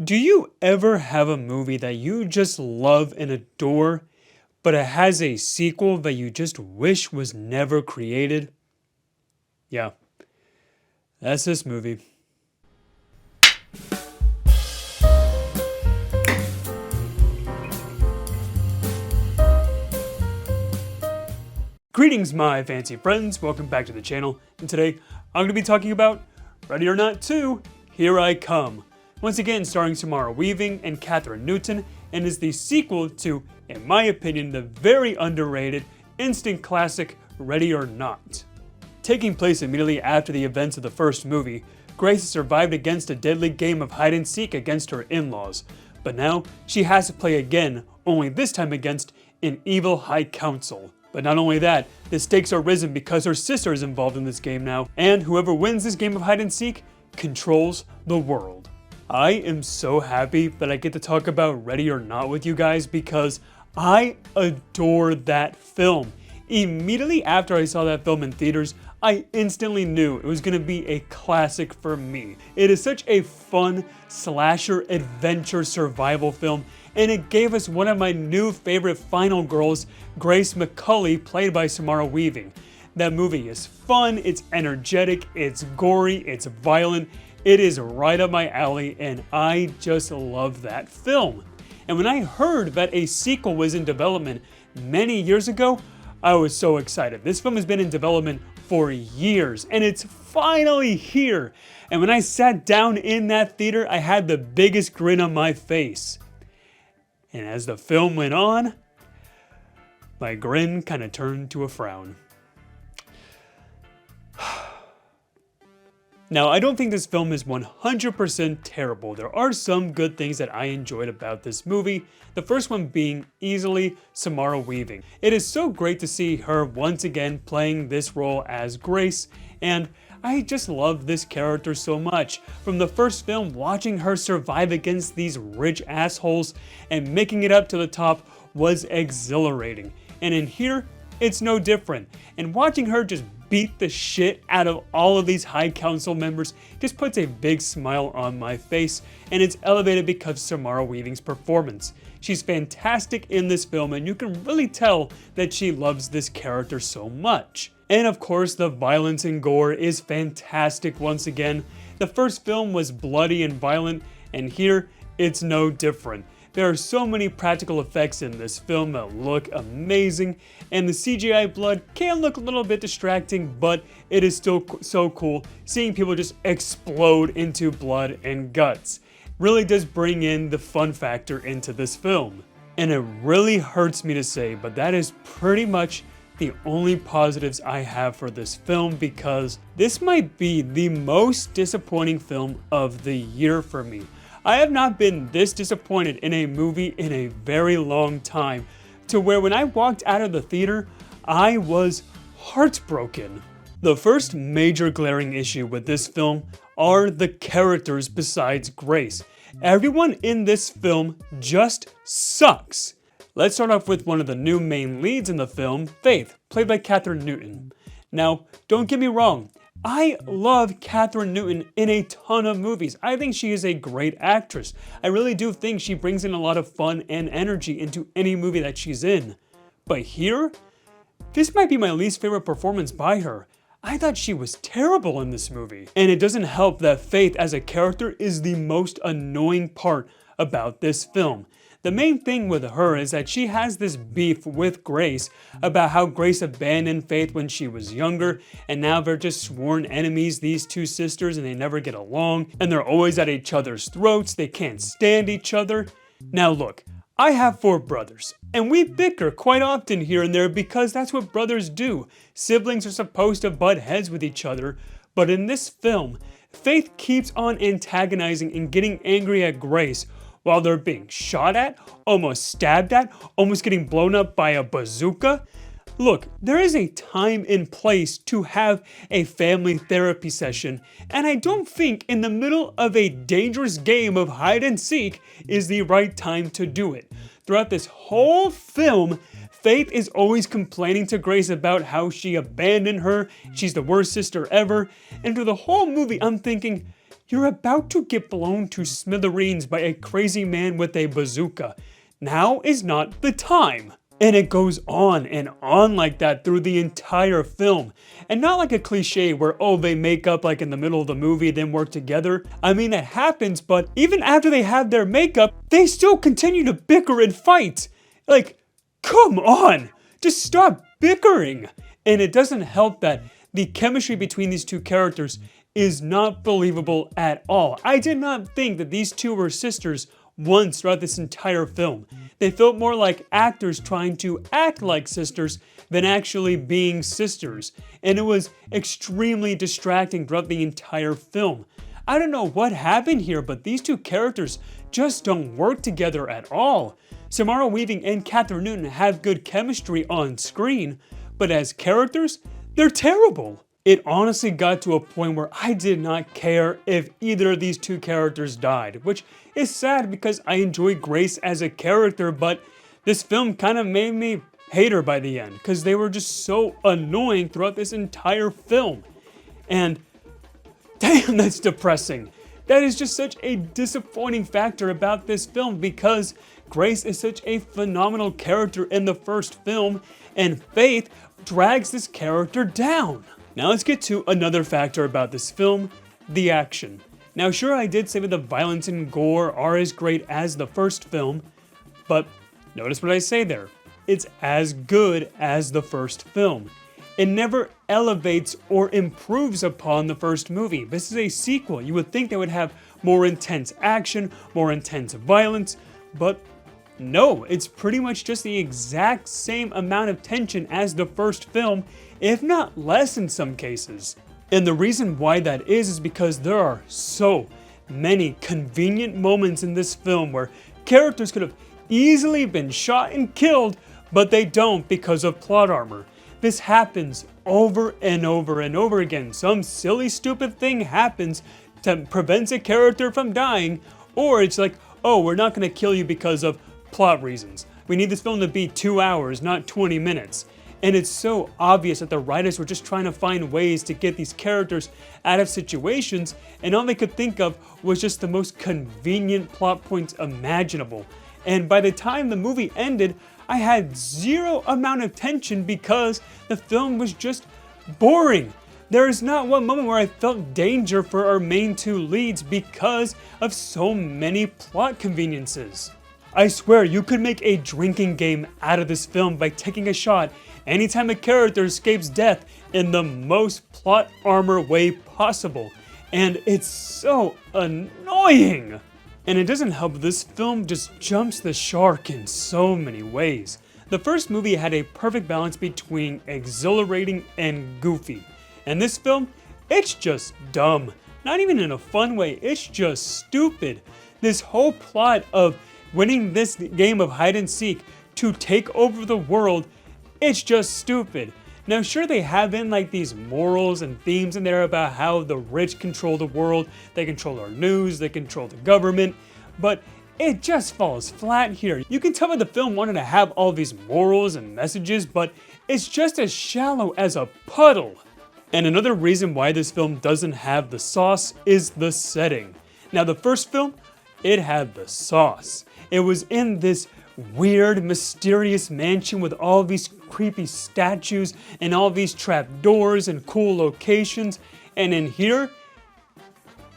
Do you ever have a movie that you just love and adore, but it has a sequel that you just wish was never created? Yeah, that's this movie. Greetings, my fancy friends. Welcome back to the channel. And today, I'm going to be talking about Ready or Not 2, Here I Come. Once again, starring Samara Weaving and Kathryn Newton, and is the sequel to, in my opinion, the very underrated instant classic Ready or Not. Taking place immediately after the events of the first movie, Grace has survived against a deadly game of hide and seek against her in-laws, but now she has to play again, only this time against an evil High Council. But not only that, the stakes are risen because her sister is involved in this game now, and whoever wins this game of hide and seek controls the world. I am so happy that I get to talk about Ready or Not with you guys because I adore that film. Immediately after I saw that film in theaters, I instantly knew it was going to be a classic for me. It is such a fun slasher adventure survival film, and it gave us one of my new favorite final girls, Grace McCulley, played by Samara Weaving. That movie is fun, it's energetic, it's gory, it's violent, it is right up my alley, and I just love that film. And when I heard that a sequel was in development many years ago, I was so excited. This film has been in development for years, and it's finally here. And when I sat down in that theater, I had the biggest grin on my face. And as the film went on, my grin kind of turned to a frown. Now, I don't think this film is 100% terrible. There are some good things that I enjoyed about this movie. The first one being easily Samara Weaving. It is so great to see her once again playing this role as Grace, and I just love this character so much. From the first film, watching her survive against these rich assholes and making it up to the top was exhilarating. And in here, it's no different. And watching her just beat the shit out of all of these High Council members just puts a big smile on my face, and it's elevated because of Samara Weaving's performance. She's fantastic in this film, and you can really tell that she loves this character so much. And of course, the violence and gore is fantastic once again. The first film was bloody and violent, and here it's no different. There are so many practical effects in this film that look amazing, and the CGI blood can look a little bit distracting, but it is still so cool seeing people just explode into blood and guts. Really does bring in the fun factor into this film. And it really hurts me to say, but that is pretty much the only positives I have for this film, because this might be the most disappointing film of the year for me. I have not been this disappointed in a movie in a very long time, to where when I walked out of the theater, I was heartbroken. The first major glaring issue with this film are the characters besides Grace. Everyone in this film just sucks. Let's start off with one of the new main leads in the film, Faith, played by Kathryn Newton. Now, don't get me wrong, I love Kathryn Newton in a ton of movies. I think she is a great actress. I really do think she brings in a lot of fun and energy into any movie that she's in. But here, this might be my least favorite performance by her. I thought she was terrible in this movie. And it doesn't help that Faith as a character is the most annoying part about this film. The main thing with her is that she has this beef with Grace about how Grace abandoned Faith when she was younger, and now they're just sworn enemies, these two sisters, and they never get along, and they're always at each other's throats, they can't stand each other. Now look, I have 4 brothers, and we bicker quite often here and there because that's what brothers do. Siblings are supposed to butt heads with each other, but in this film, Faith keeps on antagonizing and getting angry at Grace while they're being shot at, almost stabbed at, almost getting blown up by a bazooka. Look, there is a time and place to have a family therapy session, and I don't think in the middle of a dangerous game of hide and seek is the right time to do it. Throughout this whole film, Faith is always complaining to Grace about how she abandoned her, she's the worst sister ever, and through the whole movie I'm thinking, you're about to get blown to smithereens by a crazy man with a bazooka. Now is not the time. And it goes on and on like that through the entire film. And not like a cliche where, oh, they make up like in the middle of the movie, then work together. I mean, that happens, but even after they have their makeup, they still continue to bicker and fight. Like, come on, just stop bickering. And it doesn't help that the chemistry between these two characters is not believable at all. I did not think that these two were sisters once throughout this entire film. They felt more like actors trying to act like sisters than actually being sisters. And it was extremely distracting throughout the entire film. I don't know what happened here, but these two characters just don't work together at all. Samara Weaving and Kathryn Newton have good chemistry on screen, but as characters, they're terrible. It honestly got to a point where I did not care if either of these two characters died, which is sad because I enjoy Grace as a character, but this film kind of made me hate her by the end because they were just so annoying throughout this entire film. And damn, that's depressing. That is just such a disappointing factor about this film because Grace is such a phenomenal character in the first film, and Faith drags this character down. Now let's get to another factor about this film, the action. Now sure, I did say that the violence and gore are as great as the first film, but notice what I say there. It's as good as the first film. It never elevates or improves upon the first movie. This is a sequel. You would think they would have more intense action, more intense violence, but no, it's pretty much just the exact same amount of tension as the first film, if not less in some cases. And the reason why that is because there are so many convenient moments in this film where characters could have easily been shot and killed, but they don't because of plot armor. This happens over and over and over again. Some silly, stupid thing happens that prevents a character from dying, or it's like, oh, we're not going to kill you because of plot reasons. We need this film to be 2 hours, not 20 minutes. And it's so obvious that the writers were just trying to find ways to get these characters out of situations, and all they could think of was just the most convenient plot points imaginable. And by the time the movie ended, I had zero amount of tension because the film was just boring. There is not one moment where I felt danger for our main two leads because of so many plot conveniences. I swear you could make a drinking game out of this film by taking a shot anytime a character escapes death in the most plot armor way possible. And it's so annoying. And it doesn't help this film just jumps the shark in so many ways. The first movie had a perfect balance between exhilarating and goofy. And this film, it's just dumb. Not even in a fun way, it's just stupid. This whole plot of winning this game of hide and seek to take over the world, it's just stupid. Now sure, they have in like these morals and themes in there about how the rich control the world, they control our news, they control the government, but it just falls flat here. You can tell that the film wanted to have all these morals and messages, but it's just as shallow as a puddle. And another reason why this film doesn't have the sauce is the setting. Now the first film, it had the sauce. It was in this weird, mysterious mansion with all these creepy statues and all these trapdoors and cool locations. And in here,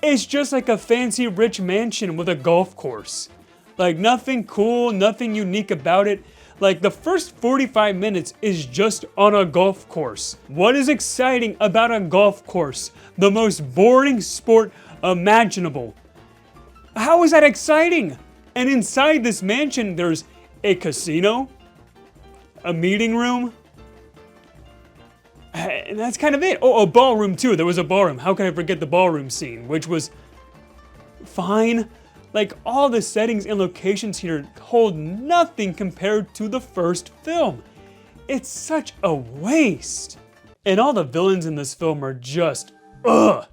it's just like a fancy rich mansion with a golf course. Like nothing cool, nothing unique about it. Like the first 45 minutes is just on a golf course. What is exciting about a golf course? The most boring sport imaginable. How is that exciting? And inside this mansion, there's a casino, a meeting room, and that's kind of it. Oh, a ballroom too. There was a ballroom. How can I forget the ballroom scene, which was fine. Like all the settings and locations here hold nothing compared to the first film. It's such a waste. And all the villains in this film are just, ugh.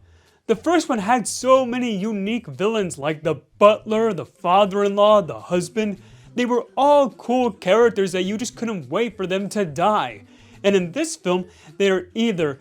The first one had so many unique villains like the butler, the father-in-law, the husband. They were all cool characters that you just couldn't wait for them to die. And in this film, they are either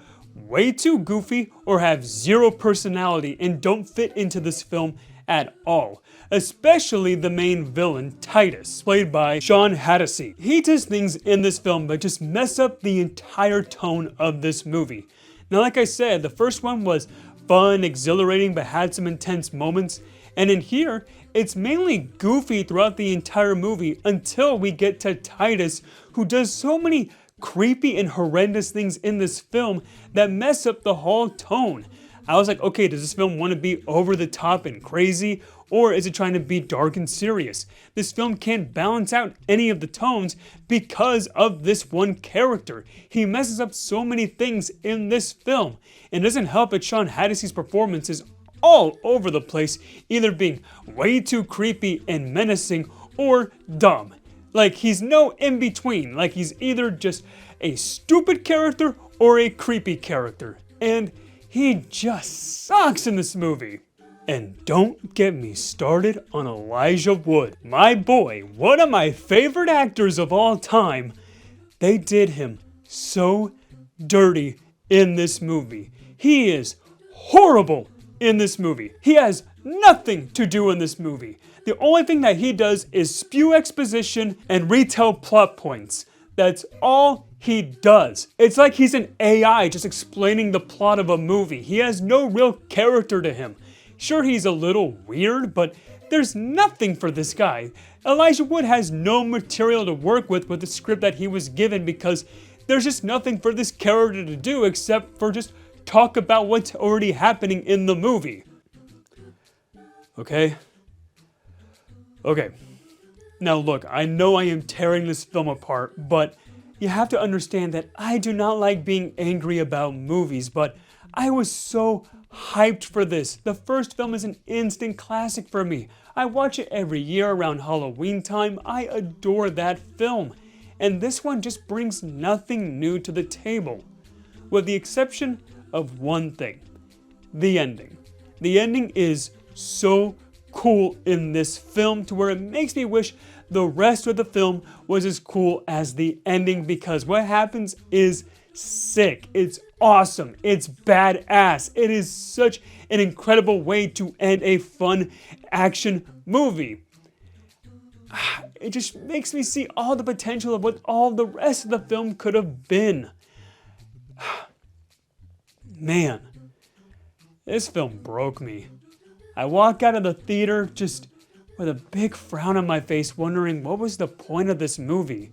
way too goofy or have zero personality and don't fit into this film at all. Especially the main villain, Titus, played by Sean Hattie. He does things in this film that just mess up the entire tone of this movie. Now, like I said, the first one was fun, exhilarating, but had some intense moments. And in here, it's mainly goofy throughout the entire movie until we get to Titus, who does so many creepy and horrendous things in this film that mess up the whole tone. I was like, okay, does this film want to be over the top and crazy, or is it trying to be dark and serious? This film can't balance out any of the tones because of this one character. He messes up so many things in this film. And it doesn't help that Sean Hattie's performance is all over the place, either being way too creepy and menacing or dumb. Like, he's no in between. Like, he's either just a stupid character or a creepy character. And he just sucks in this movie. And don't get me started on Elijah Wood. My boy, one of my favorite actors of all time. They did him so dirty in this movie. He is horrible in this movie. He has nothing to do in this movie. The only thing that he does is spew exposition and retell plot points. That's all he does. It's like he's an AI just explaining the plot of a movie. He has no real character to him. Sure, he's a little weird, but there's nothing for this guy. Elijah Wood has no material to work with the script that he was given because there's just nothing for this character to do except for just talk about what's already happening in the movie. Okay? Okay. Now look, I know I am tearing this film apart, but you have to understand that I do not like being angry about movies, but I was so hyped for this. The first film is an instant classic for me. I watch it every year around Halloween time. I adore that film. And this one just brings nothing new to the table, with the exception of one thing: the ending. The ending is so cool in this film to where it makes me wish the rest of the film was as cool as the ending, because what happens is sick. It's awesome. It's badass. It is such an incredible way to end a fun action movie. It just makes me see all the potential of what all the rest of the film could have been. Man, this film broke me. I walk out of the theater just with a big frown on my face, wondering what was the point of this movie.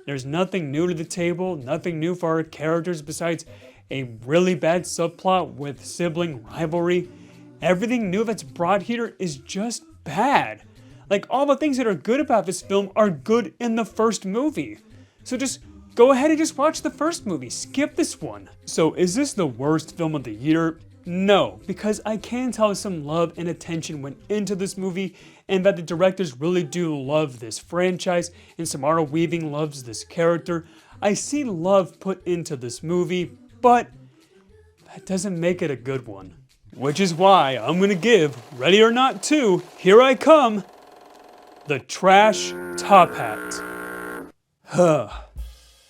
There's nothing new to the table, nothing new for our characters besides a really bad subplot with sibling rivalry. Everything new that's brought here is just bad. Like, all the things that are good about this film are good in the first movie. So just go ahead and just watch the first movie. Skip this one. So is this the worst film of the year? No, because I can tell some love and attention went into this movie and that the directors really do love this franchise and Samara Weaving loves this character. I see love put into this movie, but that doesn't make it a good one. Which is why I'm gonna give Ready or Not 2, Here I Come, the trash top hat.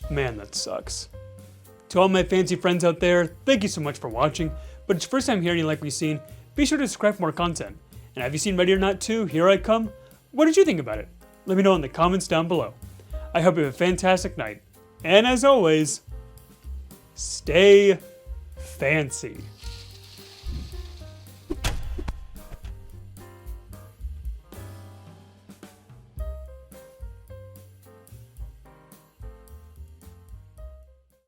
Man, that sucks. To all my fancy friends out there, thank you so much for watching. But it's your first time here and you like what you've seen, be sure to subscribe for more content. And have you seen Ready or Not 2, Here I Come? What did you think about it? Let me know in the comments down below. I hope you have a fantastic night. And as always, stay fancy.